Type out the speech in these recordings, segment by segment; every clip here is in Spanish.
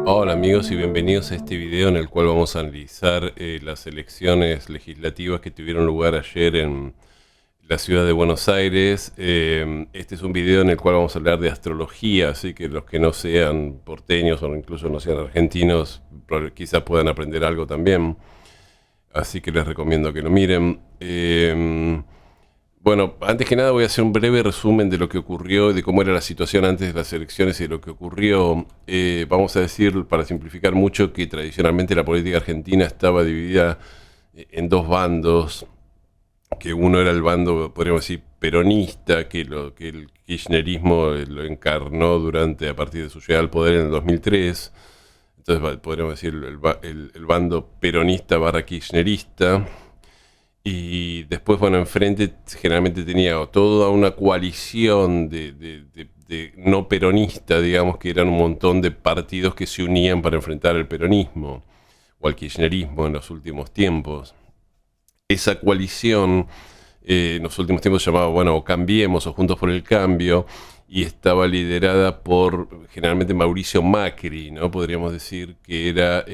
Hola amigos y bienvenidos a este video en el cual vamos a analizar las elecciones legislativas que tuvieron lugar ayer en la ciudad de Buenos Aires. Este es un video en el cual vamos a hablar de astrología, así que los que no sean porteños o incluso no sean argentinos quizás puedan aprender algo también. Así que les recomiendo que lo miren. Bueno, antes que nada voy a hacer un breve resumen de lo que ocurrió, de cómo era la situación antes de las elecciones y de lo que ocurrió. Vamos a decir, para simplificar mucho, que tradicionalmente la política argentina estaba dividida en dos bandos, que uno era el bando, podríamos decir, peronista, que el kirchnerismo lo encarnó a partir de su llegada al poder en el 2003. Entonces podríamos decir el bando peronista barra kirchnerista. Y después, bueno, enfrente generalmente tenía toda una coalición de no peronista, digamos, que eran un montón de partidos que se unían para enfrentar al peronismo o al kirchnerismo en los últimos tiempos. Esa coalición en los últimos tiempos se llamaba, bueno, o Cambiemos o Juntos por el Cambio, y estaba liderada por generalmente Mauricio Macri, ¿no? Podríamos decir que era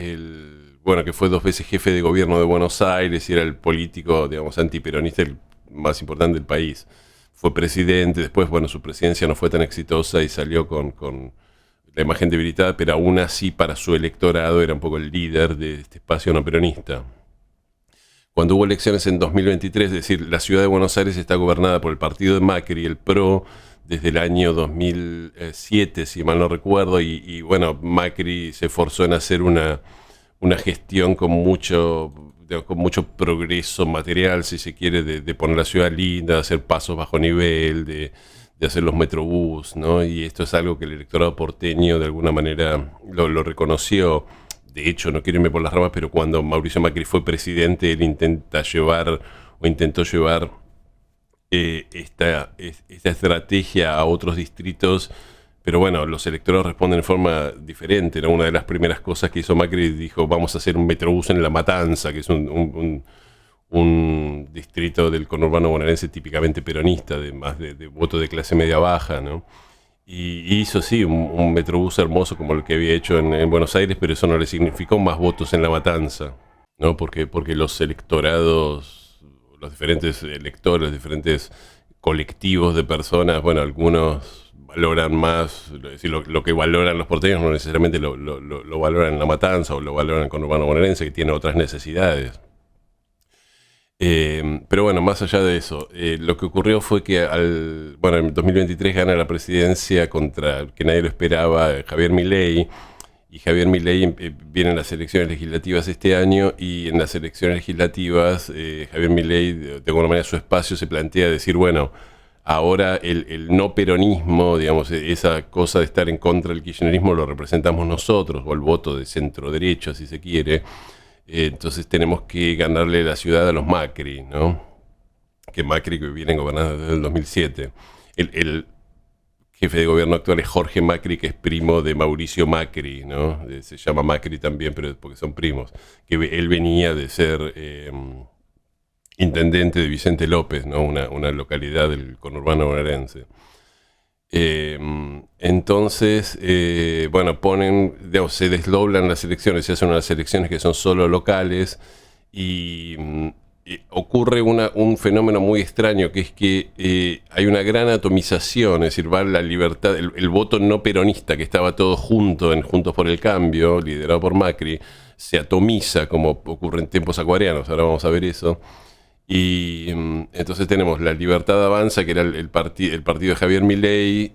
bueno, que fue 2 veces jefe de gobierno de Buenos Aires y era el político, digamos, antiperonista el más importante del país. Fue presidente, después, bueno, su presidencia no fue tan exitosa y salió con la imagen debilitada, pero aún así para su electorado era un poco el líder de este espacio no peronista. Cuando hubo elecciones en 2023, es decir, la ciudad de Buenos Aires está gobernada por el partido de Macri, el PRO, desde el año 2007, si mal no recuerdo, y bueno, Macri se esforzó en hacer una gestión con mucho progreso material, si se quiere, de poner la ciudad linda, de hacer pasos bajo nivel, de hacer los metrobús, ¿no? Y esto es algo que el electorado porteño de alguna manera lo reconoció. De hecho, no quiero irme por las ramas, pero cuando Mauricio Macri fue presidente, él intentó llevar esta estrategia a otros distritos, pero bueno, los electores responden de forma diferente. Era una de las primeras cosas que hizo Macri, dijo, vamos a hacer un metrobús en La Matanza, que es un distrito del conurbano bonaerense típicamente peronista, de voto de clase media-baja, ¿no? Y hizo, sí, un metrobús hermoso como el que había hecho en Buenos Aires, pero eso no le significó más votos en La Matanza, ¿no? Porque los electorados, los diferentes electores, los diferentes colectivos de personas, bueno, algunos valoran más, es decir, lo que valoran los porteños no necesariamente lo valoran en La Matanza o lo valoran en el conurbano bonaerense, que tiene otras necesidades. Pero bueno, más allá de eso, lo que ocurrió fue que en 2023 gana la presidencia contra que nadie lo esperaba, Javier Milei, y Javier Milei viene en las elecciones legislativas este año, y en las elecciones legislativas Javier Milei, de alguna manera su espacio se plantea decir, bueno, ahora el no peronismo, digamos, esa cosa de estar en contra del kirchnerismo lo representamos nosotros, o el voto de centro derecha, si se quiere. Entonces tenemos que ganarle la ciudad a los Macri, ¿no? Que Macri, que vienen gobernando desde el 2007. El jefe de gobierno actual es Jorge Macri, que es primo de Mauricio Macri, ¿no? Se llama Macri también, pero porque son primos. Que él venía de ser intendente de Vicente López, ¿no? Una localidad del conurbano bonaerense. Entonces, bueno, digamos, se desdoblan las elecciones, se hacen unas elecciones que son solo locales y ocurre un fenómeno muy extraño, que es que hay una gran atomización, es decir, va la libertad, el voto no peronista que estaba todo junto en Juntos por el Cambio, liderado por Macri, se atomiza como ocurre en tiempos acuarianos, ahora vamos a ver eso. Y entonces tenemos la Libertad Avanza, que era el partido de Javier Milei.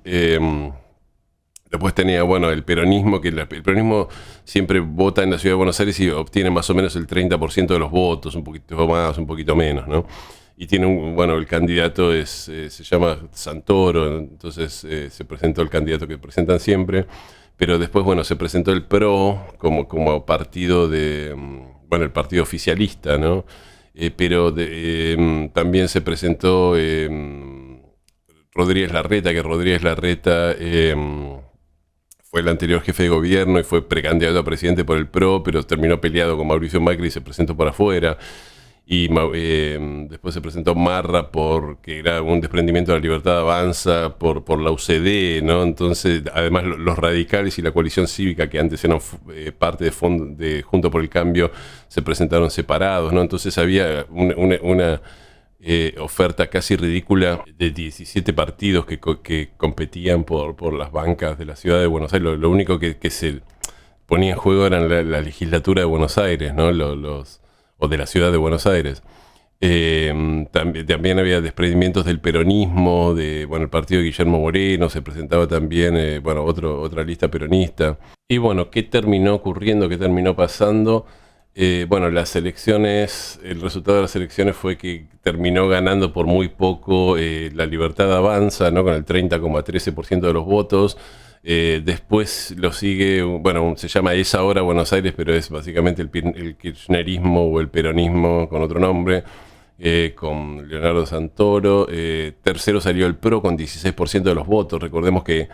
Después tenía, bueno, el peronismo, que el peronismo siempre vota en la ciudad de Buenos Aires y obtiene más o menos el 30% de los votos, un poquito más, un poquito menos, ¿no? Y tiene el candidato se llama Santoro, entonces se presentó el candidato que presentan siempre. Pero después, bueno, se presentó el PRO como partido el partido oficialista, ¿no? Pero también se presentó Rodríguez Larreta, que Rodríguez Larreta fue el anterior jefe de gobierno y fue precandidato a presidente por el PRO, pero terminó peleado con Mauricio Macri y se presentó por afuera. después se presentó Marra porque era un desprendimiento de la Libertad Avanza por la UCD, ¿no? Entonces, además los radicales y la coalición cívica, que antes eran parte de Junto por el Cambio, se presentaron separados, ¿no? Entonces había una oferta casi ridícula de 17 partidos que competían por las bancas de la ciudad de Buenos Aires. Lo único que se ponía en juego era la legislatura de Buenos Aires, ¿no? O de la ciudad de Buenos Aires. También había desprendimientos del peronismo, el partido de Guillermo Moreno, se presentaba también otra lista peronista. Y bueno, ¿qué terminó ocurriendo? ¿Qué terminó pasando? Las elecciones, el resultado de las elecciones fue que terminó ganando por muy poco La Libertad Avanza, ¿no? Con el 30,13% de los votos. Después lo sigue, se llama Es Ahora Buenos Aires, pero es básicamente el kirchnerismo o el peronismo con otro nombre, con Leonardo Santoro. Tercero salió el PRO con 16% de los votos. Recordemos que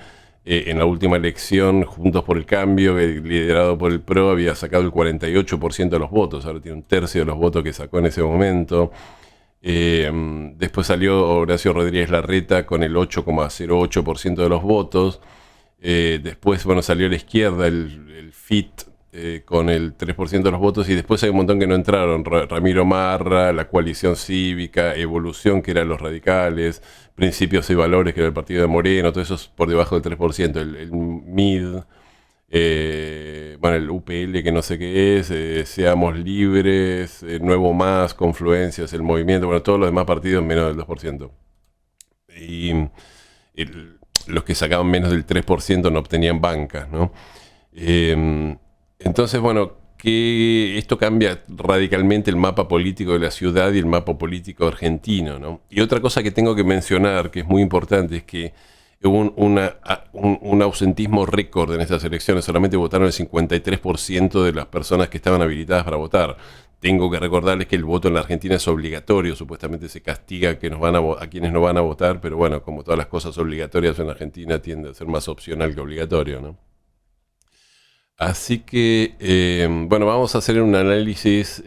en la última elección, Juntos por el Cambio, liderado por el PRO, había sacado el 48% de los votos. Ahora tiene un tercio de los votos que sacó en ese momento. Después salió Horacio Rodríguez Larreta con el 8,08% de los votos. Después, salió la izquierda, el FIT, con el 3% de los votos, y después hay un montón que no entraron. Ramiro Marra, la coalición cívica, Evolución, que eran los radicales, Principios y Valores, que era el partido de Moreno, todo eso es por debajo del 3%. El MID, el UPL, que no sé qué es, Seamos Libres, Nuevo Más, Confluencias, el Movimiento, todos los demás partidos menos del 2%. Y los que sacaban menos del 3% no obtenían bancas, ¿no? Entonces, que esto cambia radicalmente el mapa político de la ciudad y el mapa político argentino, ¿no? Y otra cosa que tengo que mencionar, que es muy importante, es que hubo un ausentismo récord en estas elecciones. Solamente votaron el 53% de las personas que estaban habilitadas para votar. Tengo que recordarles que el voto en la Argentina es obligatorio. Supuestamente se castiga a quienes no van a votar, pero como todas las cosas obligatorias en Argentina, tiende a ser más opcional que obligatorio, ¿no? Así que, vamos a hacer un análisis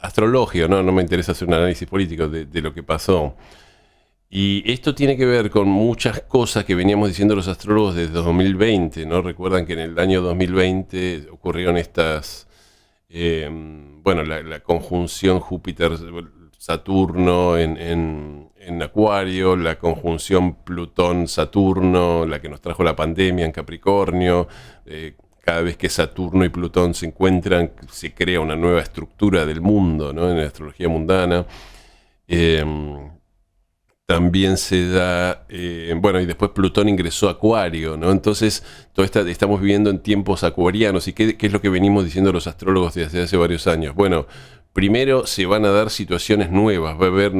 astrológico, ¿no? No me interesa hacer un análisis político de lo que pasó. Y esto tiene que ver con muchas cosas que veníamos diciendo los astrólogos desde 2020, ¿no? Recuerdan que en el año 2020 ocurrieron estas... la conjunción Júpiter-Saturno en Acuario, la conjunción Plutón-Saturno, la que nos trajo la pandemia en Capricornio. Cada vez que Saturno y Plutón se encuentran, se crea una nueva estructura del mundo, ¿no? En la astrología mundana. También se da, y después Plutón ingresó a Acuario, ¿no? Entonces, estamos viviendo en tiempos acuarianos. ¿Y qué es lo que venimos diciendo los astrólogos desde hace varios años? Primero se van a dar situaciones nuevas, va a haber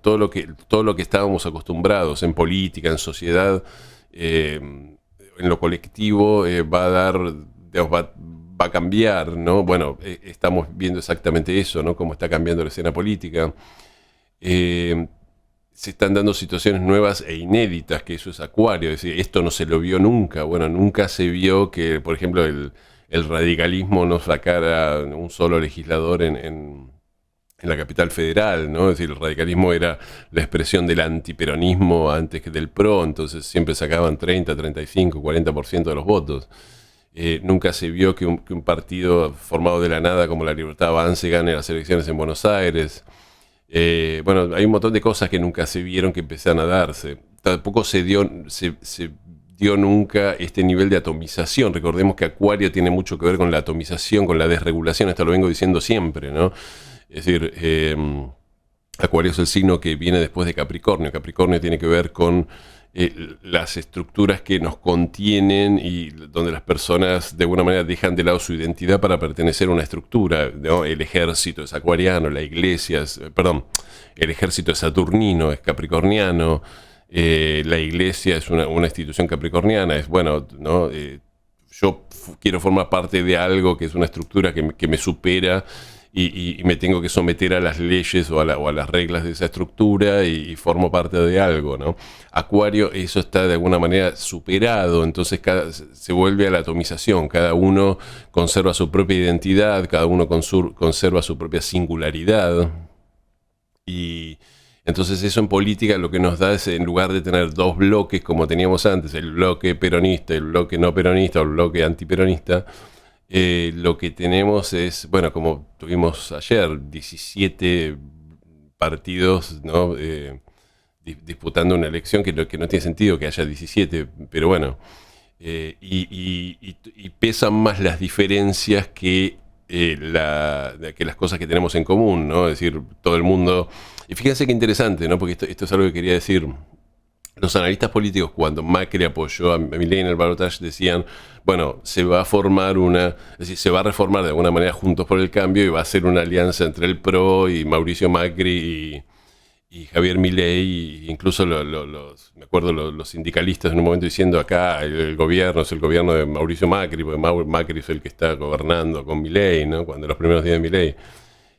todo lo que estábamos acostumbrados en política, en sociedad, en lo colectivo, va a cambiar, ¿no? Estamos viendo exactamente eso, ¿no? Cómo está cambiando la escena política. Se están dando situaciones nuevas e inéditas, que eso es Acuario. Es decir, esto no se lo vio nunca. Nunca se vio que, por ejemplo, el radicalismo no sacara un solo legislador en la capital federal, ¿no? Es decir, el radicalismo era la expresión del antiperonismo antes que del PRO, entonces siempre sacaban 30, 35, 40% de los votos. Nunca se vio que un partido formado de la nada como la Libertad Avance gane las elecciones en Buenos Aires. Hay un montón de cosas que nunca se vieron que empezaron a darse. Tampoco se dio nunca este nivel de atomización. Recordemos que Acuario tiene mucho que ver con la atomización, con la desregulación. Esto lo vengo diciendo siempre, ¿no? Es decir, Acuario es el signo que viene después de Capricornio. Capricornio tiene que ver con las estructuras que nos contienen y donde las personas de alguna manera dejan de lado su identidad para pertenecer a una estructura, ¿no? El ejército es acuariano, la iglesia el ejército es saturnino, es capricorniano, la iglesia es una institución capricorniana, es ¿no? Yo quiero formar parte de algo que es una estructura que me supera y me tengo que someter a las leyes o a las reglas de esa estructura y formo parte de algo, ¿no? Acuario, eso está de alguna manera superado, entonces se vuelve a la atomización, cada uno conserva su propia identidad, cada uno conserva su propia singularidad. Y entonces eso en política lo que nos da es, en lugar de tener dos bloques como teníamos antes, el bloque peronista, el bloque no peronista o el bloque antiperonista, lo que tenemos es, bueno, como tuvimos ayer, 17 partidos, ¿no? Disputando una elección que no tiene sentido que haya 17, pero bueno, y pesan más las diferencias que las cosas que tenemos en común, ¿no? Es decir, todo el mundo... Y fíjense qué interesante, ¿no? Porque esto es algo que quería decir. Los analistas políticos, cuando Macri apoyó a Milei en el balotaje, decían, bueno, se va a formar es decir, se va a reformar de alguna manera Juntos por el Cambio y va a ser una alianza entre el PRO y Mauricio Macri y Javier Milei, incluso me acuerdo los sindicalistas en un momento diciendo acá el gobierno es el gobierno de Mauricio Macri, porque Macri es el que está gobernando con Milei, ¿no? Cuando los primeros días de Milei.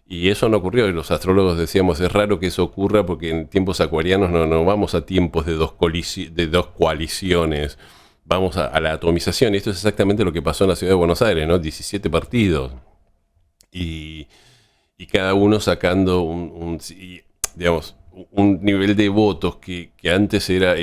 Y eso no ocurrió, y los astrólogos decíamos, es raro que eso ocurra porque en tiempos acuarianos no vamos a tiempos de dos coaliciones, vamos a la atomización, y esto es exactamente lo que pasó en la ciudad de Buenos Aires, ¿no? 17 partidos, y, y cada uno sacando digamos, un nivel de votos que antes era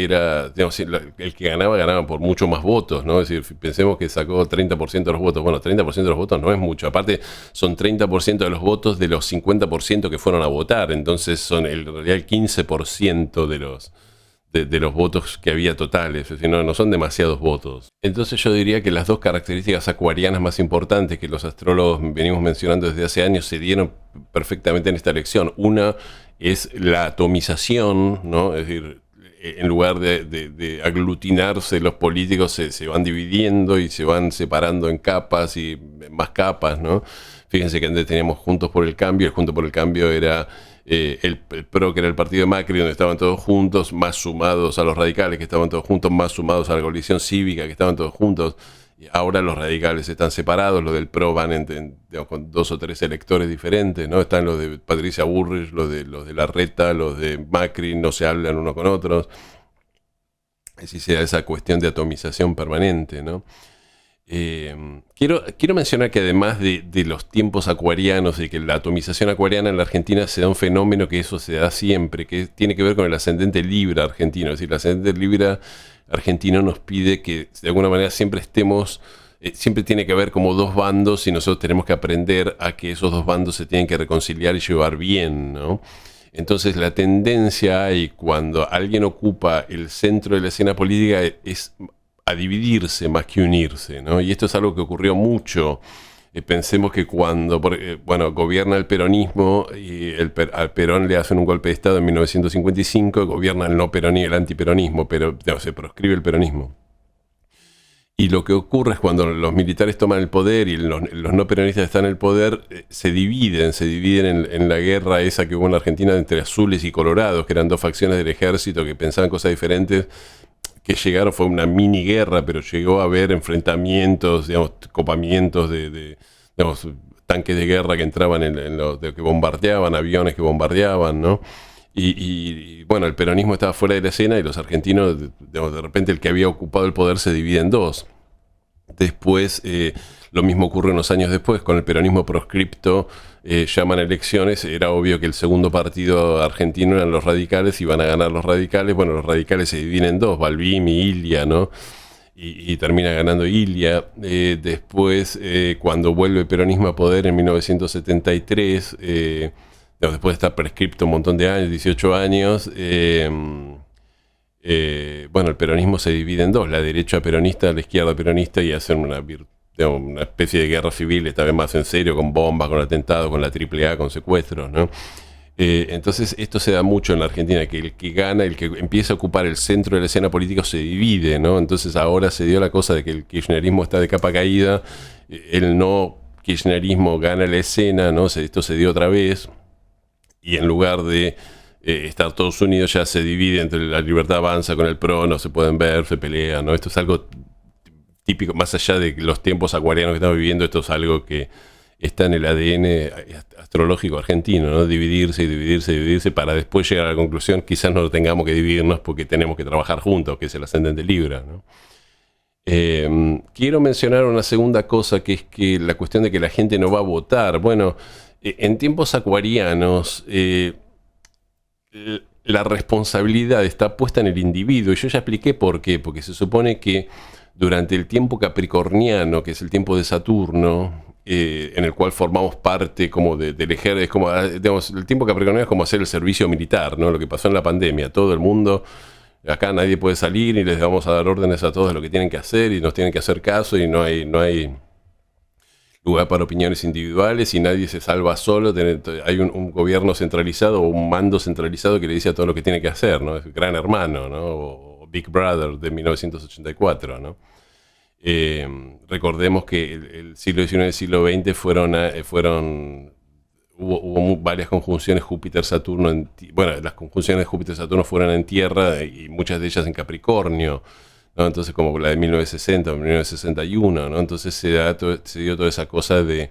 digamos, el que ganaba por mucho más votos, ¿no? Es decir, pensemos que sacó 30% de los votos. Bueno, 30% de los votos no es mucho. Aparte, son 30% de los votos de los 50% que fueron a votar. Entonces, son en realidad el 15% de los votos que había totales. Es decir, no son demasiados votos. Entonces, yo diría que las dos características acuarianas más importantes que los astrólogos venimos mencionando desde hace años se dieron perfectamente en esta elección. Una es la atomización, ¿no? Es decir, en lugar de aglutinarse, los políticos se van dividiendo y se van separando en capas y más capas, ¿no? Fíjense que antes teníamos Juntos por el Cambio, el Juntos por el Cambio era el PRO, que era el partido de Macri, donde estaban todos juntos, más sumados a los radicales, que estaban todos juntos, más sumados a la coalición cívica, que estaban todos juntos. Ahora los radicales están separados, los del PRO van digamos, con 2 o 3 electores diferentes, ¿no? Están los de Patricia Bullrich, los de Larreta, los de Macri, no se hablan unos con otros. Es decir, sea esa cuestión de atomización permanente, ¿no? Quiero mencionar que además de los tiempos acuarianos y que la atomización acuariana en la Argentina se da un fenómeno que eso se da siempre, que tiene que ver con el ascendente Libra argentino. Es decir, el ascendente Libra argentino nos pide que de alguna manera siempre estemos, siempre tiene que haber como dos bandos y nosotros tenemos que aprender a que esos dos bandos se tienen que reconciliar y llevar bien, ¿no? Entonces la tendencia hay cuando alguien ocupa el centro de la escena política es a dividirse más que unirse, ¿no? Y esto es algo que ocurrió mucho. Pensemos que cuando gobierna el peronismo y al Perón le hacen un golpe de Estado en 1955, gobierna el no peronismo, el antiperonismo, pero se proscribe el peronismo. Y lo que ocurre es cuando los militares toman el poder y los no peronistas están en el poder, se dividen en la guerra esa que hubo en la Argentina entre azules y colorados, que eran dos facciones del ejército que pensaban cosas diferentes, que llegaron, fue una mini guerra, pero llegó a haber enfrentamientos, digamos, copamientos digamos, tanques de guerra que entraban que bombardeaban, aviones que bombardeaban, ¿no? Y bueno, el peronismo estaba fuera de la escena y los argentinos, digamos, de repente el que había ocupado el poder se divide en dos. Después, lo mismo ocurre unos años después, con el peronismo proscripto, llaman elecciones, era obvio que el segundo partido argentino eran los radicales, iban a ganar los radicales, bueno, los radicales se dividen en dos, Balbín y Ilia, ¿no? Y termina ganando Ilia. Después, cuando vuelve el peronismo a poder en 1973, después de estar prescripto un montón de años, 18 años, bueno, el peronismo se divide en dos, la derecha peronista, la izquierda peronista, y hacen una especie de guerra civil, esta vez más en serio, con bombas, con atentados, con la AAA, con secuestros, ¿no? Entonces esto se da mucho en la Argentina, que el que gana, el que empieza a ocupar el centro de la escena política se divide, ¿no? Entonces ahora se dio la cosa de que el kirchnerismo está de capa caída, el no kirchnerismo gana la escena, ¿no? Esto se dio otra vez, y en lugar de estar todos unidos ya se divide entre la Libertad Avanza con el PRO, no se pueden ver, se pelean, ¿no? Esto es algo típico, más allá de los tiempos acuarianos que estamos viviendo, esto es algo que está en el ADN astrológico argentino, ¿no? Dividirse y dividirse y dividirse para después llegar a la conclusión, quizás no tengamos que dividirnos porque tenemos que trabajar juntos, que es el ascendente Libra, ¿no? Quiero mencionar una segunda cosa, que es que la cuestión de que la gente no va a votar. Bueno, en tiempos acuarianos, la responsabilidad está puesta en el individuo, y yo ya expliqué por qué, porque se supone que durante el tiempo capricorniano, que es el tiempo de Saturno, en el cual formamos parte como del ejército, es como, digamos, el tiempo capricorniano es como hacer el servicio militar, ¿no? Lo que pasó en la pandemia, todo el mundo, acá nadie puede salir y les vamos a dar órdenes a todos de lo que tienen que hacer y nos tienen que hacer caso y no hay lugar para opiniones individuales y nadie se salva solo. Hay un gobierno centralizado o un mando centralizado que le dice a todo lo que tiene que hacer, ¿no? Es Gran Hermano, ¿no? O Big Brother de 1984, ¿no? Recordemos que el siglo XIX y el siglo XX hubo varias conjunciones Júpiter-Saturno. Bueno, las conjunciones de Júpiter-Saturno fueron en Tierra y muchas de ellas en Capricornio, ¿no? Entonces, como la de 1960 o 1961, ¿no? Entonces se dio toda esa cosa de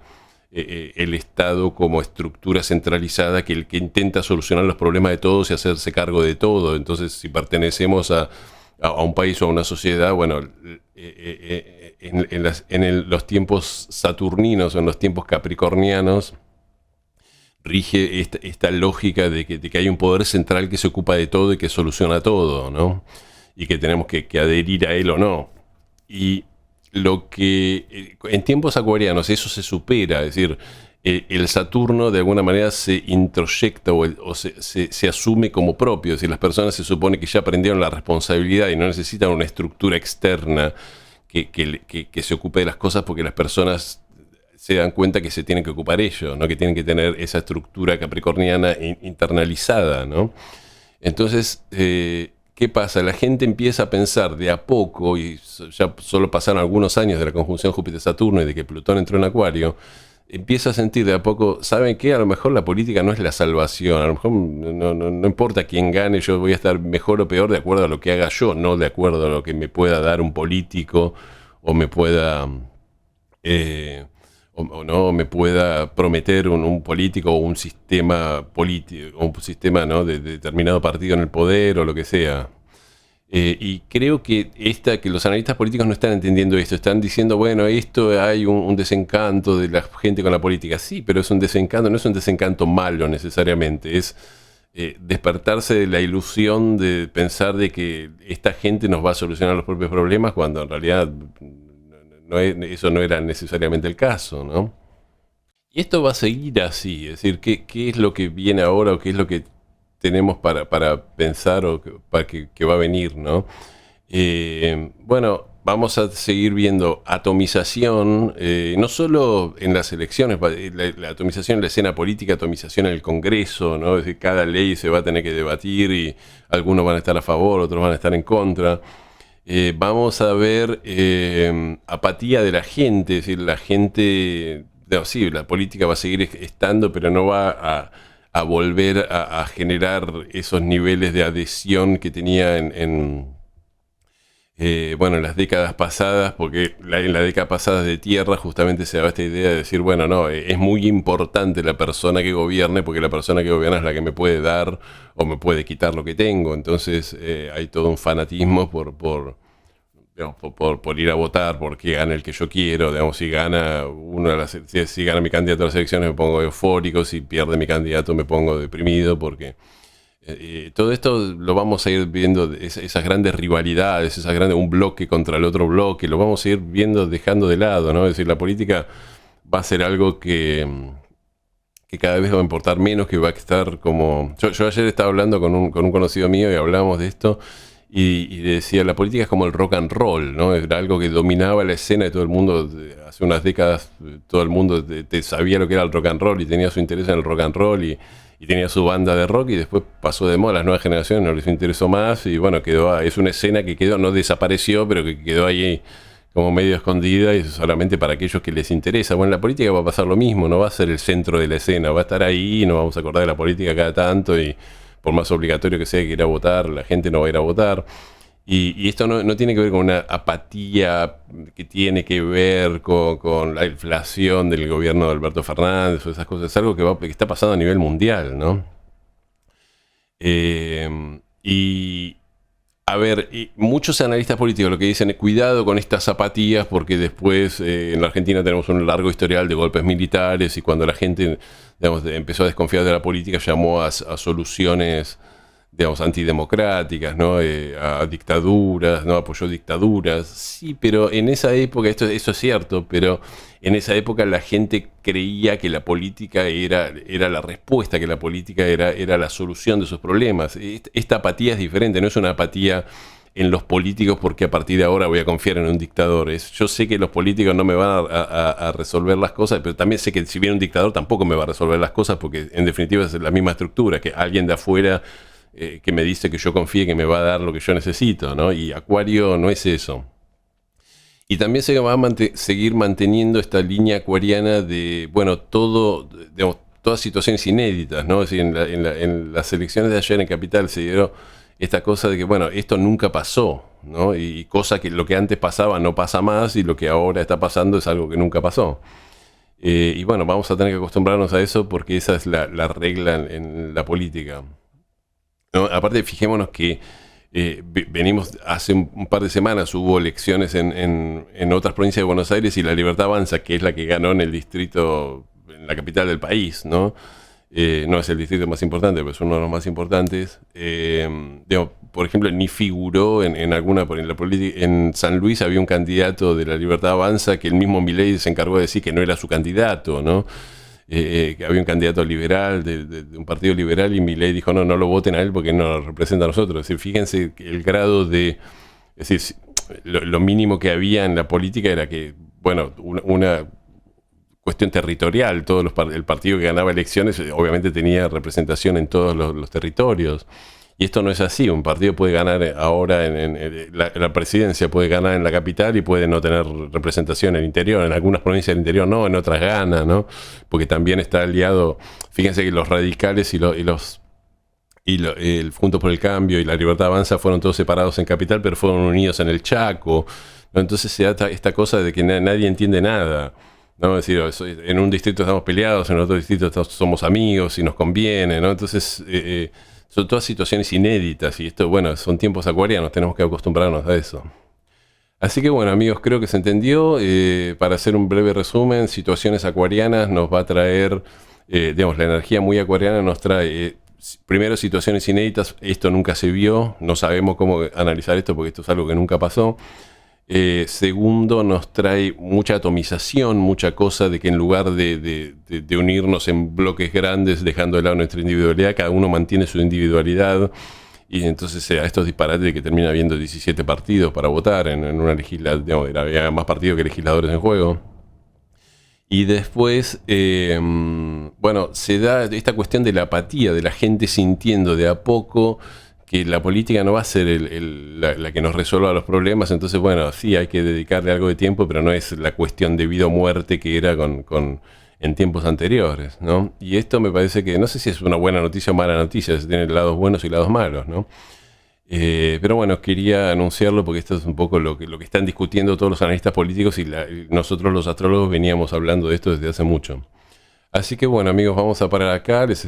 el Estado como estructura centralizada que el que intenta solucionar los problemas de todos y hacerse cargo de todo. Entonces, si pertenecemos a un país o a una sociedad, bueno, los tiempos saturninos o en los tiempos capricornianos rige esta lógica de que hay un poder central que se ocupa de todo y que soluciona todo, ¿no? Y que tenemos que adherir a él o no. Y lo que en tiempos acuarianos eso se supera, es decir, el Saturno de alguna manera se introyecta o se asume como propio, es decir, las personas se supone que ya aprendieron la responsabilidad y no necesitan una estructura externa que se ocupe de las cosas, porque las personas se dan cuenta que se tienen que ocupar ellos, ¿no? Que tienen que tener esa estructura capricorniana internalizada, ¿no? Entonces, ¿qué pasa? La gente empieza a pensar de a poco, y ya solo pasaron algunos años de la conjunción Júpiter-Saturno y de que Plutón entró en Acuario, empieza a sentir de a poco, ¿saben qué? A lo mejor la política no es la salvación, a lo mejor no importa quién gane, yo voy a estar mejor o peor de acuerdo a lo que haga yo, no de acuerdo a lo que me pueda dar un político o me pueda... o no me pueda prometer un político o un sistema político, o un sistema, ¿no? de determinado partido en el poder o lo que sea. Y creo que los analistas políticos no están entendiendo esto, están diciendo, bueno, esto hay un desencanto de la gente con la política. Sí, pero es un desencanto, no es un desencanto malo necesariamente, es despertarse de la ilusión de pensar de que esta gente nos va a solucionar los propios problemas, cuando en realidad eso no era necesariamente el caso, ¿no? Y esto va a seguir así, es decir, ¿qué es lo que viene ahora o qué es lo que tenemos para pensar o que va a venir, ¿no? Bueno, vamos a seguir viendo atomización, no solo en las elecciones, la atomización en la escena política, atomización en el Congreso, ¿no? Es decir, cada ley se va a tener que debatir y algunos van a estar a favor, otros van a estar en contra. Vamos a ver apatía de la gente, es decir, la gente, no, sí, la política va a seguir estando, pero no va a volver a generar esos niveles de adhesión que tenía bueno, en las décadas pasadas, porque en la década pasada de Tierra justamente se daba esta idea de decir, bueno, no, es muy importante la persona que gobierne, porque la persona que gobierna es la que me puede dar o me puede quitar lo que tengo. Entonces hay todo un fanatismo digamos, por ir a votar, porque gana el que yo quiero. Digamos, si gana si gana mi candidato a las elecciones me pongo eufórico, si pierde mi candidato me pongo deprimido, porque todo esto lo vamos a ir viendo, esas grandes rivalidades, un bloque contra el otro bloque, lo vamos a ir viendo, dejando de lado, ¿no? Es decir, la política va a ser algo que cada vez va a importar menos, que va a estar como... Yo ayer estaba hablando con un conocido mío y hablábamos de esto, y decía, la política es como el rock and roll, ¿no? Era algo que dominaba la escena de todo el mundo. Hace unas décadas todo el mundo sabía lo que era el rock and roll y tenía su interés en el rock and roll y tenía su banda de rock, y después pasó de moda, las nuevas generaciones no les interesó más, y bueno, es una escena que no desapareció, pero que quedó ahí como medio escondida, y solamente para aquellos que les interesa. Bueno, en la política va a pasar lo mismo, no va a ser el centro de la escena, va a estar ahí, nos vamos a acordar de la política cada tanto, y por más obligatorio que sea que ir a votar, la gente no va a ir a votar. Y esto no tiene que ver con una apatía que tiene que ver con la inflación del gobierno de Alberto Fernández o esas cosas, es algo que está pasando a nivel mundial, ¿no? Y a ver, y muchos analistas políticos lo que dicen es cuidado con estas zapatillas porque después en la Argentina tenemos un largo historial de golpes militares y cuando la gente, digamos, empezó a desconfiar de la política llamó a soluciones, digamos, antidemocráticas, ¿no? A dictaduras, ¿no? Apoyó dictaduras. Sí, pero en esa época, eso es cierto, pero en esa época la gente creía que la política era la respuesta, que la política era la solución de sus problemas. Esta apatía es diferente, no es una apatía en los políticos porque a partir de ahora voy a confiar en un dictador. Yo sé que los políticos no me van a resolver las cosas, pero también sé que si viene un dictador tampoco me va a resolver las cosas porque en definitiva es la misma estructura, que alguien de afuera que me dice que yo confíe que me va a dar lo que yo necesito, ¿no? Y Acuario no es eso. Y también se va a seguir manteniendo esta línea acuariana de, bueno, digamos, todas situaciones inéditas, ¿no? Es decir, en las elecciones de ayer en Capital se dieron esta cosa de que, bueno, esto nunca pasó, ¿no? Y cosa que lo que antes pasaba no pasa más y lo que ahora está pasando es algo que nunca pasó. Y bueno, vamos a tener que acostumbrarnos a eso porque esa es la regla en la política, ¿no? Aparte, fijémonos que venimos, hace un par de semanas hubo elecciones en otras provincias de Buenos Aires y La Libertad Avanza, que es la que ganó en el distrito, en la capital del país, ¿no? No es el distrito más importante, pero es uno de los más importantes. Digamos, por ejemplo, ni figuró en alguna, en San Luis había un candidato de La Libertad Avanza que el mismo Milei se encargó de decir que no era su candidato, ¿no? Que había un candidato liberal, de un partido liberal, y Milei dijo, no lo voten a él porque no nos representa a nosotros. Es decir, fíjense el grado de... Es decir, lo mínimo que había en la política era que, bueno, una cuestión territorial, el partido que ganaba elecciones obviamente tenía representación en todos los territorios. Y esto no es así, un partido puede ganar ahora la presidencia puede ganar en la capital y puede no tener representación en el interior, en algunas provincias del interior no, en otras gana, ¿no? Porque también está aliado, fíjense que los radicales el Juntos por el Cambio y La Libertad Avanza fueron todos separados en capital, pero fueron unidos en el Chaco, ¿no? Entonces se da esta cosa de que nadie entiende nada, ¿no? Es decir, en un distrito estamos peleados, en otro distrito somos amigos y nos conviene, ¿no? Entonces... son todas situaciones inéditas y esto, bueno, son tiempos acuarianos, tenemos que acostumbrarnos a eso. Así que bueno, amigos, creo que se entendió. Para hacer un breve resumen, situaciones acuarianas nos va a traer, digamos, la energía muy acuariana nos trae, primero, situaciones inéditas, esto nunca se vio, no sabemos cómo analizar esto porque esto es algo que nunca pasó. Segundo, nos trae mucha atomización, mucha cosa de que en lugar de unirnos en bloques grandes, dejando de lado nuestra individualidad, cada uno mantiene su individualidad. Y entonces a estos disparates de que termina habiendo 17 partidos para votar en una legislatura, había más partidos que legisladores en juego. Y después, bueno, se da esta cuestión de la apatía, de la gente sintiendo de a poco que la política no va a ser la que nos resuelva los problemas, entonces bueno, sí, hay que dedicarle algo de tiempo, pero no es la cuestión de vida o muerte que era en tiempos anteriores, ¿no? Y esto me parece que, no sé si es una buena noticia o mala noticia, si tiene lados buenos y lados malos, ¿no? Pero bueno, quería anunciarlo porque esto es un poco lo que están discutiendo todos los analistas políticos y nosotros los astrólogos veníamos hablando de esto desde hace mucho. Así que bueno, amigos, vamos a parar acá. Les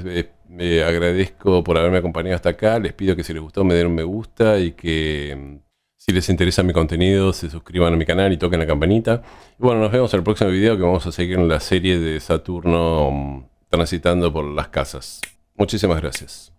agradezco por haberme acompañado hasta acá. Les pido que si les gustó me den un me gusta y que si les interesa mi contenido se suscriban a mi canal y toquen la campanita. Y bueno, nos vemos en el próximo video que vamos a seguir en la serie de Saturno transitando por las casas. Muchísimas gracias.